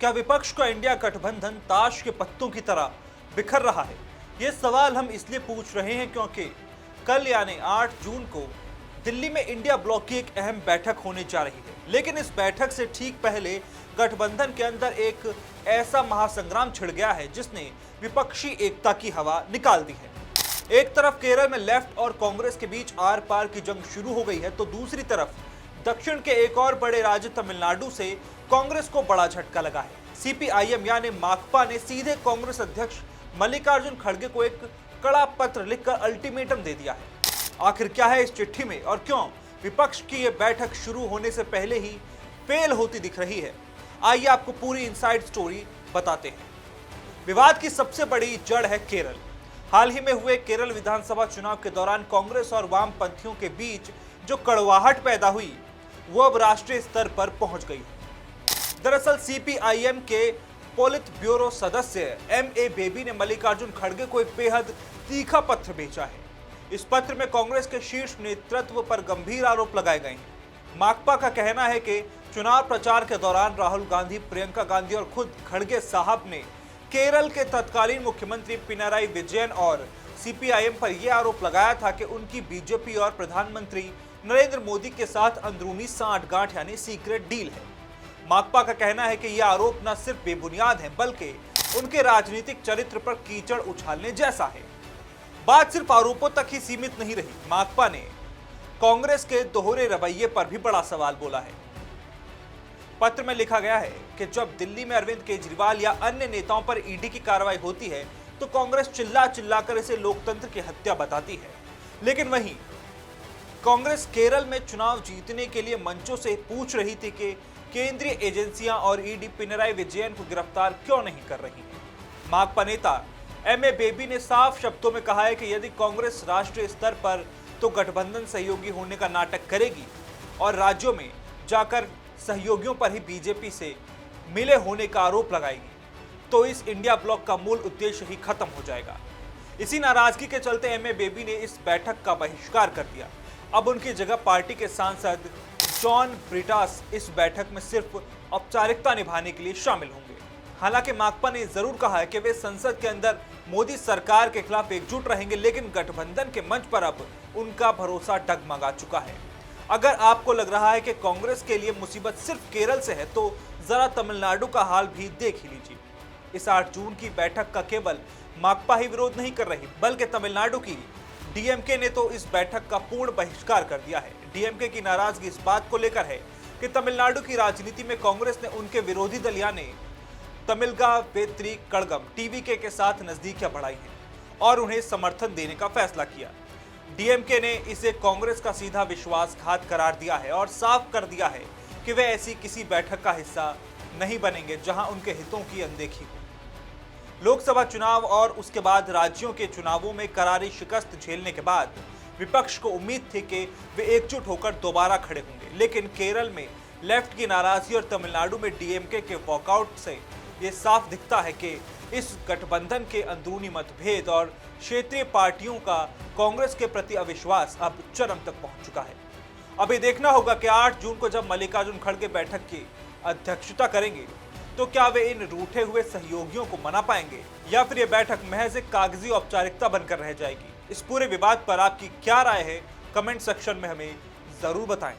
क्या विपक्ष का इंडिया गठबंधन ताश के पत्तों की तरह बिखर रहा है? ये सवाल हम इसलिए पूछ रहे हैं क्योंकि कल यानी 8 जून को दिल्ली में इंडिया ब्लॉक की एक अहम बैठक होने जा रही है। लेकिन इस बैठक से ठीक पहले गठबंधन के अंदर एक ऐसा महासंग्राम छिड़ गया है जिसने विपक्षी एकता की हवा निकाल दी है। एक तरफ केरल में लेफ्ट और कांग्रेस के बीच आर पार की जंग शुरू हो गई है, तो दूसरी तरफ दक्षिण के एक और बड़े राज्य तमिलनाडु से कांग्रेस को बड़ा झटका लगा है। सीपीआईएम यानी माकपा ने सीधे कांग्रेस अध्यक्ष मल्लिकार्जुन खड़गे को एक कड़ा पत्र लिखकर अल्टीमेटम दे दिया है। आखिर क्या है इस चिट्ठी में और क्यों विपक्ष की यह बैठक शुरू होने से पहले ही फेल होती दिख रही है? आइए आपको पूरी इनसाइड स्टोरी बताते हैं। विवाद की सबसे बड़ी जड़ है केरल। हाल ही में हुए केरल विधानसभा चुनाव के दौरान कांग्रेस और वामपंथियों के बीच जो कड़वाहट पैदा हुई वो अब राष्ट्रीय स्तर पर पहुंच गई है। दरअसल सीपीआईएम के पोलित ब्यूरो सदस्य एमए बेबी ने मल्लिकार्जुन खड़गे को एक बेहद तीखा पत्र भेजा है। इस पत्र में कांग्रेस के शीर्ष नेतृत्व पर गंभीर आरोप लगाए गए हैं। माकपा का कहना है कि चुनाव प्रचार के दौरान राहुल गांधी, प्रियंका गांधी और खुद खड़गे साहब ने केरल के तत्कालीन मुख्यमंत्री पिनाराई विजयन और सीपीआईएम पर यह आरोप लगाया था कि उनकी बीजेपी और प्रधानमंत्री नरेंद्र मोदी के साथ अंदरूनी सांठगांठ यानी सीक्रेट डील है। माकपा का कहना है कि यह आरोप न सिर्फ बेबुनियाद है बल्कि उनके राजनीतिक चरित्र पर कीचड़ उछालने जैसा है। बात सिर्फ आरोपों तक ही सीमित नहीं रही। माकपा ने कांग्रेस के दोहरे रवैये पर भी बड़ा सवाल बोला है। पत्र में लिखा गया है कि जब दिल्ली में अरविंद केजरीवाल या अन्य नेताओं पर ईडी की कार्रवाई होती है तो कांग्रेस चिल्ला चिल्लाकर इसे लोकतंत्र की हत्या बताती है, लेकिन वहीं कांग्रेस केरल में चुनाव जीतने के लिए मंचों से पूछ रही थी कि केंद्रीय एजेंसियां और ईडी पिनराई विजयन को गिरफ्तार क्यों नहीं कर रही है। माकपा नेता एमए बेबी ने साफ शब्दों में कहा है कि यदि कांग्रेस राष्ट्रीय स्तर पर तो गठबंधन सहयोगी होने का नाटक करेगी और राज्यों में जाकर सहयोगियों पर ही बीजेपी से मिले होने का आरोप लगाएगी तो इस इंडिया ब्लॉक का मूल उद्देश्य ही खत्म हो जाएगा। इसी नाराजगी के चलते एमए बेबी ने इस बैठक का बहिष्कार कर दिया। अब उनकी जगह पार्टी के सांसद जॉन ब्रिटास इस बैठक में सिर्फ औपचारिकता निभाने के लिए शामिल होंगे। हालांकि माकपा ने जरूर कहा है कि वे संसद के अंदर मोदी सरकार के खिलाफ एकजुट रहेंगे, लेकिन गठबंधन के मंच पर अब उनका भरोसा डगमगा चुका है। अगर आपको लग रहा है कि कांग्रेस के लिए मुसीबत सिर्फ केरल से है तो जरा तमिलनाडु का हाल भी देख ही लीजिए। इस 8 जून की बैठक का केवल माकपा ही विरोध नहीं कर रही बल्कि तमिलनाडु की डीएमके ने तो इस बैठक का पूर्ण बहिष्कार कर दिया है। डीएमके की नाराजगी इस बात को लेकर है कि तमिलनाडु की राजनीति में कांग्रेस ने उनके विरोधी दल यानी तमिलगा वेत्री कड़गम टीवीके के साथ नजदीकियां बढ़ाई हैं और उन्हें समर्थन देने का फैसला किया। डीएमके ने इसे कांग्रेस का सीधा विश्वासघात करार दिया है और साफ कर दिया है कि वे ऐसी किसी बैठक का हिस्सा नहीं बनेंगे जहां उनके हितों की अनदेखी हो। लोकसभा चुनाव और उसके बाद राज्यों के चुनावों में करारी शिकस्त झेलने के बाद विपक्ष को उम्मीद थी कि वे एकजुट होकर दोबारा खड़े होंगे, लेकिन केरल में लेफ्ट की नाराजगी और तमिलनाडु में डीएमके के वॉकआउट से ये साफ दिखता है कि इस गठबंधन के अंदरूनी मतभेद और क्षेत्रीय पार्टियों का कांग्रेस के प्रति अविश्वास अब चरम तक पहुंच चुका है। अभी देखना होगा कि 8 जून को जब मल्लिकार्जुन खड़गे बैठक की अध्यक्षता करेंगे तो क्या वे इन रूठे हुए सहयोगियों को मना पाएंगे या फिर ये बैठक महज एक कागजी औपचारिकता बनकर रह जाएगी। इस पूरे विवाद पर आपकी क्या राय है? कमेंट सेक्शन में हमें जरूर बताएं।